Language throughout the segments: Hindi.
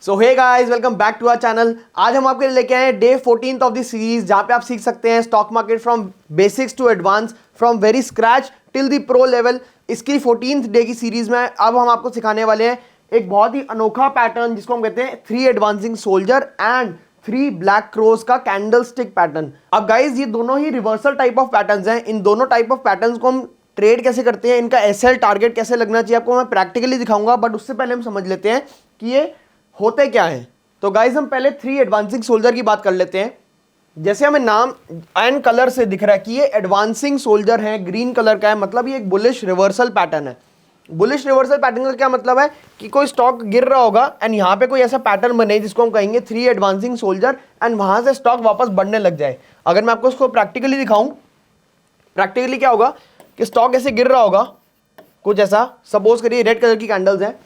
So hey guys, welcome back to our channel. आज हम आपके लिए लेके आए हैं day 14th of the series, जहां पे आप सीख सकते हैं stock market from basics to advance, from very scratch till the pro level. इसकी 14th डे की सीरीज में अब हम आपको सिखाने वाले हैं एक बहुत ही अनोखा पैटर्न, जिसको हम कहते हैं 3 advancing soldier and 3 black crows का कैंडल स्टिक पैटर्न। अब गाइज, ये दोनों ही रिवर्सल टाइप ऑफ पैटर्न्स हैं। इन दोनों टाइप ऑफ पैटर्न्स को हम ट्रेड कैसे करते हैं, इनका एसएल टारगेट कैसे लगना चाहिए, आपको मैं प्रैक्टिकली दिखाऊंगा। बट उससे पहले हम समझ लेते हैं कि ये होते क्या है। तो गाइज, हम पहले 3 एडवांसिंग सोल्जर की बात कर लेते हैं। जैसे हमें नाम एंड कलर से दिख रहा है कि ये एडवांसिंग सोल्जर है, ग्रीन कलर का है, मतलब ये एक बुलिश रिवर्सल पैटर्न है। बुलिश रिवर्सल पैटर्न का क्या मतलब है कि कोई स्टॉक गिर रहा होगा एंड यहाँ पे कोई ऐसा पैटर्न बने जिसको हम कहेंगे 3 एडवांसिंग सोल्जर, एंड वहां से स्टॉक वापस बढ़ने लग जाए। अगर मैं आपको उसको प्रैक्टिकली दिखाऊं, प्रैक्टिकली क्या होगा कि स्टॉक ऐसे गिर रहा होगा, कुछ ऐसा, सपोज करिए रेड कलर की कैंडल्स है।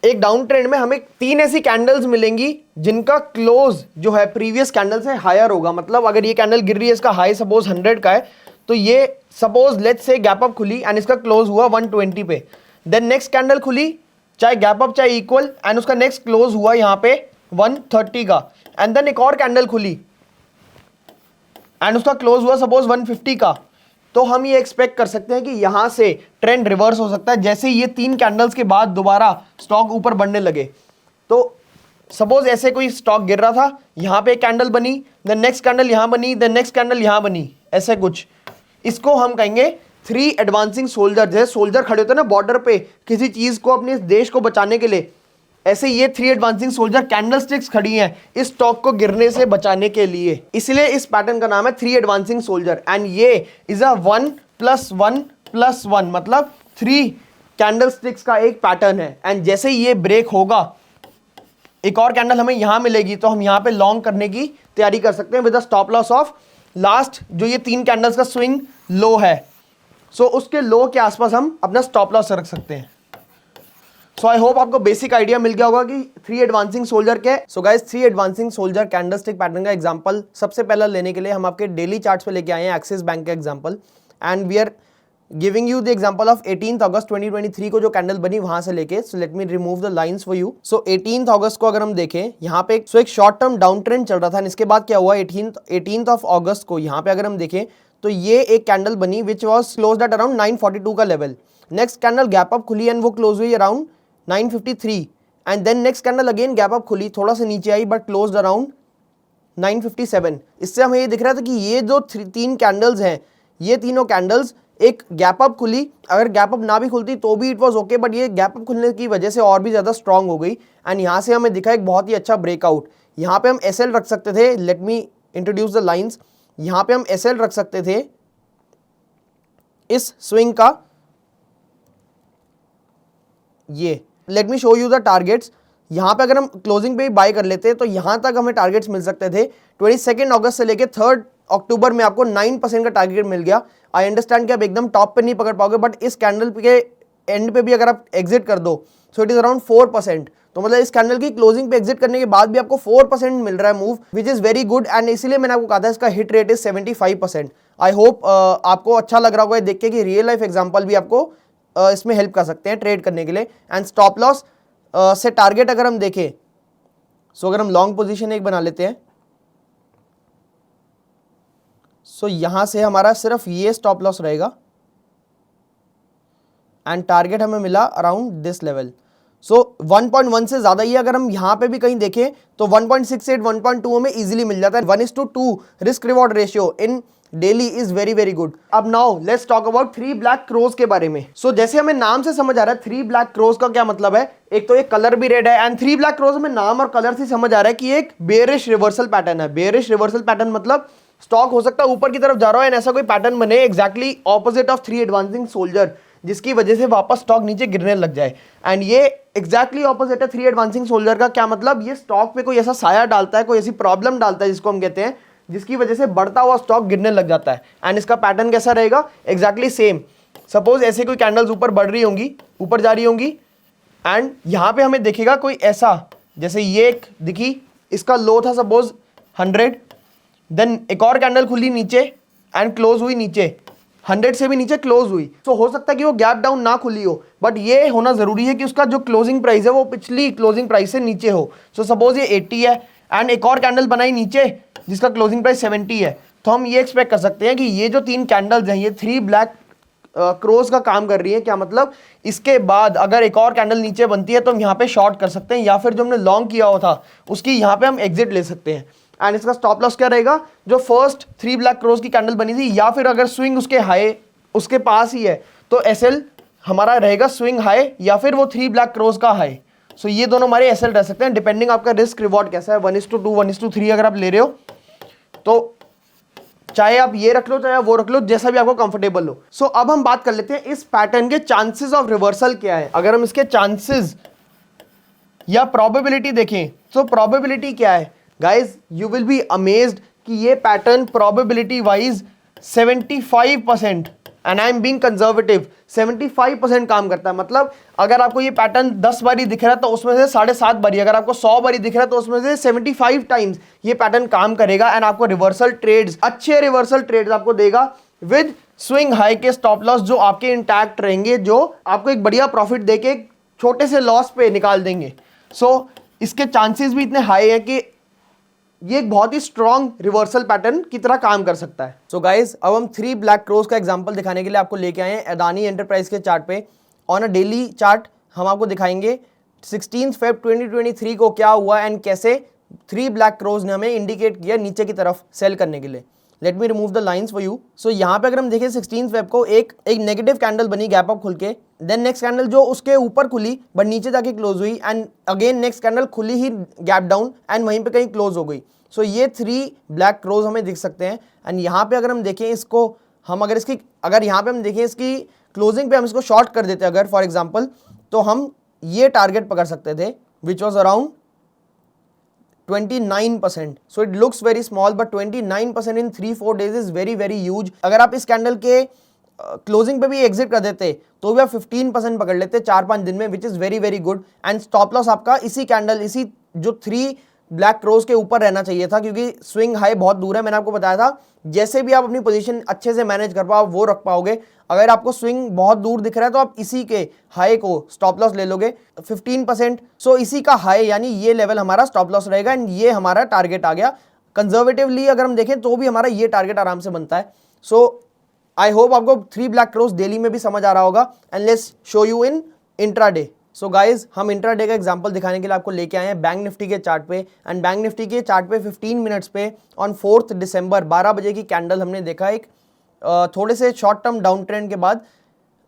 एक डाउन ट्रेंड में हमें 3 ऐसी कैंडल्स मिलेंगी जिनका क्लोज जो है प्रीवियस कैंडल से हायर होगा। मतलब अगर ये कैंडल गिर रही है, इसका हाई सपोज 100 का है, तो ये suppose let's say gap up खुली एंड इसका क्लोज हुआ 120 पे। देन नेक्स्ट कैंडल खुली, चाहे गैप अप चाहे इक्वल, एंड उसका नेक्स्ट क्लोज हुआ यहाँ पे 130 का। एंड देन एक और कैंडल खुली एंड उसका क्लोज हुआ सपोज 150 का। तो हम ये एक्सपेक्ट कर सकते हैं कि यहां से ट्रेंड रिवर्स हो सकता है, जैसे ये 3 कैंडल्स के बाद दोबारा स्टॉक ऊपर बढ़ने लगे। तो सपोज ऐसे कोई स्टॉक गिर रहा था, यहां पे एक कैंडल बनी, देन नेक्स्ट कैंडल यहां बनी, देन नेक्स्ट कैंडल यहां बनी, ऐसे कुछ। इसको हम कहेंगे 3 एडवांसिंग सोल्जर। जैसे सोल्जर खड़े होते हैं ना बॉर्डर पे किसी चीज को, अपने देश को बचाने के लिए, ऐसे ये 3 एडवांसिंग सोल्जर कैंडल स्टिक्स खड़ी हैं इस स्टॉक को गिरने से बचाने के लिए। इसलिए इस पैटर्न का नाम है 3 एडवांसिंग सोल्जर, एंड ये इज अ 1+1+1, मतलब 3 कैंडल स्टिक्स का एक पैटर्न है। एंड जैसे ये ब्रेक होगा, एक और कैंडल हमें यहां मिलेगी, तो हम यहां पे लॉन्ग करने की तैयारी कर सकते हैं with a stop loss of last जो ये 3 कैंडल्स का स्विंग लो है। सो उसके लो के आसपास हम अपना स्टॉप लॉस रख सकते हैं। सो आई होप आपको बेसिक आइडिया मिल गया होगा कि 3 एडवांसिंग सोल्जर के। So guys, 3 advancing soldier candlestick pattern का एग्जांपल सबसे पहला लेने के लिए हम आपके डेली चार्ट्स पे लेके आए हैं एक्सिस बैंक का example, and we are giving you the example of 18 August 2023 को जो कैंडल बनी वहां से लेके। So let me remove the lines for you. So 18 अगस्त को अगर हम देखें, यहाँ पे एक शॉर्ट टर्म डाउन ट्रेंड चल रहा था, इसके बाद क्या हुआ 18 ऑफ अगस्त को यहाँ पे अगर हम देखें तो ये एक कैंडल बनी which was closed at around 942 का लेवल। नेक्स्ट कैंडल गैप अप खुली एंड वो क्लोज हुई around 953, and then next candle again gap up खुली, थोड़ा सा नीचे आई बट क्लोज्ड अराउंड 957। इससे हमें ये दिख रहा था कि ये जो 3 कैंडल्स हैं, ये तीनों कैंडल्स एक गैप अप खुली, अगर गैप अप ना भी खुलती तो भी इट वाज ओके, बट ये गैप अप खुलने की वजह से और भी ज़्यादा स्ट्रांग हो गई। एंड यहाँ से हमें दिखा एक बहुत ही अच्छा ब्रेकआउट। यहाँ पे हम एसएल रख सकते थे, let me introduce the lines. यहाँ पे हम एसएल रख सकते थे इस स्विंग का, ये let me show you the targets. यहां पे अगर हम क्लोजिंग पे ही बाय कर लेते तो यहां तक हमें टारगेट्स मिल सकते थे। 22 अगस्त से लेके 3 अक्टूबर में आपको 9% का टारगेट मिल गया। आई अंडरस्टैंड कि आप एकदम टॉप पे नहीं पकड़ पाओगे, बट इस कैंडल के एंड पे भी अगर आप एग्जिट कर दो सो इट इज अराउंड 4%। तो मतलब इस कैंडल की क्लोजिंग पे एग्जिट करने के बाद भी आपको 4% मिल रहा है move, which is very good. And इसीलिए मैंने आपको कहा था इसका hit rate is 75%। I hope आपको अच्छा लग रहा होगा देख के कि रियल लाइफ एग्जाम्पल भी आपको इसमें हेल्प कर सकते हैं ट्रेड करने के लिए। एंड स्टॉप लॉस से टारगेट अगर हम देखें, सो अगर हम लॉन्ग पोजीशन एक बना लेते हैं, सो यहां से हमारा सिर्फ ये स्टॉप लॉस रहेगा एंड टारगेट हमें मिला अराउंड दिस लेवल। सो 1.1 से ज्यादा ही अगर हम यहां पे भी कहीं देखें तो 1.68 1.2 में इजीली मिल जाता है। 1:2 risk reward ratio in daily is very very good. अब now let's talk about 3 black crows के बारे में। सो जैसे हमें नाम से समझ आ रहा है 3 ब्लैक क्रोज का क्या मतलब है, एक तो ये कलर भी रेड है, एंड 3 ब्लैक क्रोज में नाम और कलर से समझ आ रहा है कि एक बेयरिश रिवर्सल पैटर्न है। बेयरिश रिवर्सल पैटर्न मतलब स्टॉक हो सकता है ऊपर की तरफ जा रहा है एंड ऐसा कोई पैटर्न बने exactly opposite of 3 advancing soldier, जिसकी वजह से वापस स्टॉक नीचे गिरने लग जाए। एंड ये एग्जैक्टली ऑपोजिट है 3 एडवांसिंग सोल्जर का। क्या मतलब, ये स्टॉक पे कोई ऐसा साया डालता है, कोई ऐसी प्रॉब्लम डालता है जिसको हम कहते हैं, जिसकी वजह से बढ़ता हुआ स्टॉक गिरने लग जाता है। एंड इसका पैटर्न कैसा रहेगा, एग्जैक्टली सेम। सपोज ऐसे कोई कैंडल्स ऊपर बढ़ रही होंगी, ऊपर जा रही होंगी, एंड यहां पे हमें दिखेगा कोई ऐसा, जैसे ये एक दिखी, इसका लो था सपोज 100, देन एक और कैंडल खुली नीचे एंड क्लोज हुई नीचे, 100 से भी नीचे क्लोज हुई, तो हो सकता है कि वो गैप डाउन ना खुली हो, बट ये होना जरूरी है कि उसका जो क्लोजिंग प्राइस है वो पिछली क्लोजिंग प्राइस से नीचे हो। सो सपोज ये 80 है एंड एक और कैंडल बनाई नीचे जिसका क्लोजिंग प्राइस 70 है, तो हम ये एक्सपेक्ट कर सकते हैं कि ये जो 3 कैंडल्स हैं ये 3 ब्लैक क्रोज का काम कर रही है। क्या मतलब, इसके बाद अगर एक और कैंडल नीचे बनती है तो हम यहाँ पे शॉर्ट कर सकते हैं, या फिर जो हमने लॉन्ग किया हुआ था उसकी यहाँ पे हम एग्जिट ले सकते हैं। एंड इसका स्टॉप लॉस क्या रहेगा, जो फर्स्ट 3 ब्लैक क्रोज की कैंडल बनी थी, या फिर अगर स्विंग उसके हाई उसके पास ही है तो एसएल हमारा रहेगा स्विंग हाई या फिर वो 3 ब्लैक क्रोज का हाई। सो ये दोनों हमारे एसएल रह सकते हैं, डिपेंडिंग आपका रिस्क रिवॉर्ड कैसा है। 1:2 1:3 अगर आप ले रहे हो तो चाहे आप ये रख लो चाहे आप वो रख लो, जैसा भी आपको कंफर्टेबल हो। सो अब हम बात कर लेते हैं इस पैटर्न के चांसेस ऑफ रिवर्सल क्या है। अगर हम इसके चांसेस या प्रोबेबिलिटी देखें तो प्रोबेबिलिटी क्या है guys, you will be amazed कि ये pattern probability wise 75% and I am being conservative 75% काम करता है। मतलब अगर आपको ये पैटर्न 10 बारी दिख रहा है तो उसमें से 7.5 बारी, अगर आपको 100 बारी दिख रहा है तो उसमें से 75 टाइम्स ये पैटर्न काम करेगा एंड आपको रिवर्सल ट्रेड्स, अच्छे रिवर्सल ट्रेड्स आपको देगा विद स्विंग हाई के स्टॉप लॉस जो आपके इंटैक्ट रहेंगे, जो आपको एक बढ़िया प्रॉफिट देके छोटे से लॉस पे निकाल देंगे। सो इसके चांसेस भी इतने हाई है कि ये एक बहुत ही स्ट्रॉन्ग रिवर्सल पैटर्न की तरह काम कर सकता है। सो गाइज अब हम 3 ब्लैक क्रोज का एग्जांपल दिखाने के लिए आपको लेके आए हैं अदानी एंटरप्राइज के चार्ट पे। ऑन अ डेली चार्ट हम आपको दिखाएंगे 16 फेब 2023 को क्या हुआ एंड कैसे 3 ब्लैक क्रोज ने हमें इंडिकेट किया नीचे की तरफ सेल करने के लिए। Let me remove the lines for you. So यहाँ पे अगर हम देखें 16 फेब को एक नेगेटिव कैंडल बनी गैप अप खुल के, देन नेक्स्ट कैंडल जो उसके ऊपर खुली बट नीचे जाके क्लोज हुई एंड अगेन नेक्स्ट कैंडल खुली ही गैप डाउन एंड वहीं पे कहीं क्लोज हो गई। सो ये 3 ब्लैक क्रोज हमें दिख सकते हैं। एंड यहाँ पे अगर हम देखें इसको, हम अगर यहाँ पे हम देखें इसकी क्लोजिंग पे हम इसको शॉर्ट कर देते अगर फॉर एग्जांपल, तो हम ये टारगेट पकड़ सकते थे which was around 29%. So it looks very small but 29% in 3-4 days is very very huge. अगर आप इस कैंडल के क्लोजिंग पे भी एग्जिट कर देते तो भी आप 15% पकड़ लेते 4-5 दिन में, which is very very good. And stop loss आपका इसी कैंडल, इसी जो 3 ब्लैक क्रोज के ऊपर रहना चाहिए था, क्योंकि स्विंग हाई बहुत दूर है। मैंने आपको बताया था जैसे भी आप अपनी पोजीशन अच्छे से मैनेज कर पाओ वो रख पाओगे। अगर आपको स्विंग बहुत दूर दिख रहा है तो आप इसी के हाई को स्टॉप लॉस ले लोगे 15%। सो इसी का हाई यानी ये लेवल हमारा स्टॉप लॉस रहेगा एंड ये हमारा टारगेट आ गया। कंजर्वेटिवली अगर हम देखें तो भी हमारा ये टारगेट आराम से बनता है। सो आई होप आपको 3 ब्लैक क्रोज डेली में भी समझ आ रहा होगा and let's show you in intraday. So guys हम इंट्राडे का एग्जांपल दिखाने के लिए आपको लेके आए हैं बैंक निफ्टी के चार्ट पे। एंड बैंक निफ्टी के चार्ट पे 15 मिनट्स पे ऑन 4 दिसंबर 12 बजे की कैंडल हमने देखा, एक थोड़े से शॉर्ट टर्म डाउन ट्रेंड के बाद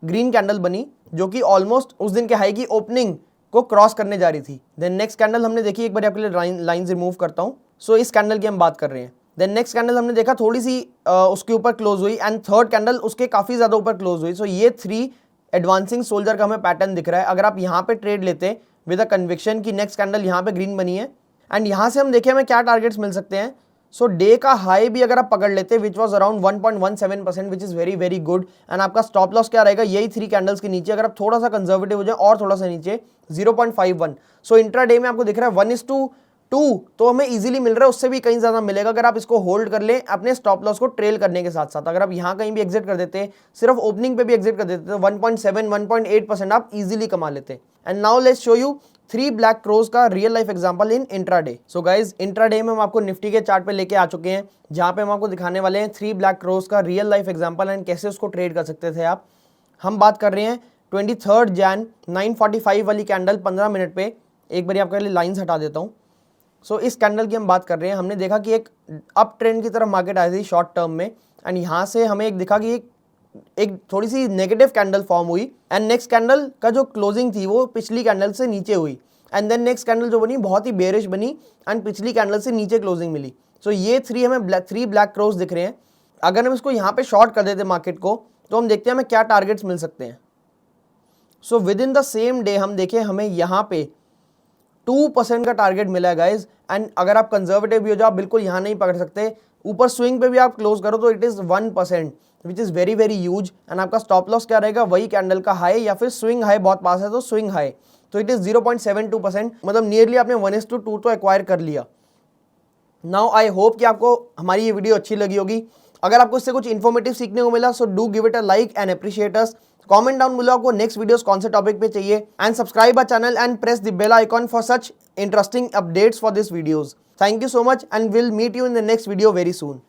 ग्रीन कैंडल बनी जो कि ऑलमोस्ट उस दिन के हाई की ओपनिंग को क्रॉस करने जा रही थी। देन नेक्स्ट कैंडल हमने देखी, एक बार आपके लिए लाइंस रिमूव करता हूँ। सो इस कैंडल की हम बात कर रहे हैं। देन नेक्स्ट कैंडल हमने देखा थोड़ी सी उसके ऊपर क्लोज हुई एंड थर्ड कैंडल उसके काफ़ी ज़्यादा ऊपर क्लोज हुई। सो ये 3 एडवांसिंग सोल्जर का हमें पैटर्न दिख रहा है। अगर आप यहाँ पे ट्रेड लेते विद अ कन्विक्शन की नेक्स्ट कैंडल यहाँ पे ग्रीन बनी है एंड यहाँ से हम देखें हमें क्या टारगेट्स मिल सकते हैं। सो डे का हाई भी अगर आप पकड़ लेते which was around 1.17% which is very very good. And आपका स्टॉप लॉस क्या रहेगा, यही 3 कैंडल्स के नीचे। अगर आप थोड़ा सा कंजर्वेटिव हो जाए और थोड़ा सा नीचे 0.51। सो इंट्रा डे में आपको दिख रहा है 1:2 तो हमें इजीली मिल रहा है, उससे भी कहीं ज़्यादा मिलेगा अगर आप इसको होल्ड कर लें अपने स्टॉप लॉस को ट्रेल करने के साथ साथ। अगर आप यहाँ कहीं भी एग्जिट कर देते, सिर्फ ओपनिंग पे भी एग्जिट कर देते तो 1.7-1.8% आप इजीली कमा लेते। And now let's show you 3 black crows का real life example in intraday. So guys intraday में हम आपको निफ्टी के चार्ट पे लेके आ चुके हैं जहाँ पे हम आपको दिखाने वाले हैं 3 ब्लैक क्रोज का रियल लाइफ एग्जांपल एंड कैसे उसको ट्रेड कर सकते थे आप। हम बात कर रहे हैं 23 जैन 9:45 वाली कैंडल 15 मिनट पे। एक बार आपके लिए लाइन्स हटा देता हूँ। सो इस कैंडल की हम बात कर रहे हैं। हमने देखा कि एक अप ट्रेंड की तरफ मार्केट आई थी शॉर्ट टर्म में एंड यहाँ से हमें एक दिखा कि एक थोड़ी सी नेगेटिव कैंडल फॉर्म हुई एंड नेक्स्ट कैंडल का जो क्लोजिंग थी वो पिछली कैंडल से नीचे हुई एंड देन नेक्स्ट कैंडल जो बनी बहुत ही बेरिश बनी एंड पिछली कैंडल से नीचे क्लोजिंग मिली। सो ये 3 हमें 3 ब्लैक क्रोज दिख रहे हैं। अगर हम इसको यहाँ पे शॉर्ट कर देते मार्केट को तो हम देखते हैं हमें क्या टारगेट्स मिल सकते हैं। So with in the same day हम देखें हमें यहाँ पे 2% का टारगेट मिला है गाइज। एंड अगर आप कंजर्वेटिव भी हो जाओ आप बिल्कुल यहाँ नहीं पकड़ सकते, ऊपर स्विंग पे भी आप क्लोज करो तो it is 1% which is very very huge. And आपका स्टॉप लॉस क्या रहेगा, वही कैंडल का हाई या फिर स्विंग हाई बहुत पास है तो स्विंग हाई, तो इट इज़ 0.72%। मतलब नियरली आपने 1:2 तो एक्वायर कर लिया। नाउ आई होप कि आपको हमारी ये वीडियो अच्छी लगी होगी अगर आपको इससे कुछ इन्फॉर्मेटिव सीखने को मिला so do give it a like and appreciate us. Comment down below आपको नेक्स्ट वीडियोस कौन से टॉपिक पे चाहिए and subscribe our channel and press the bell icon for such interesting updates for this videos. Thank you so much and we'll meet you in the next video very soon.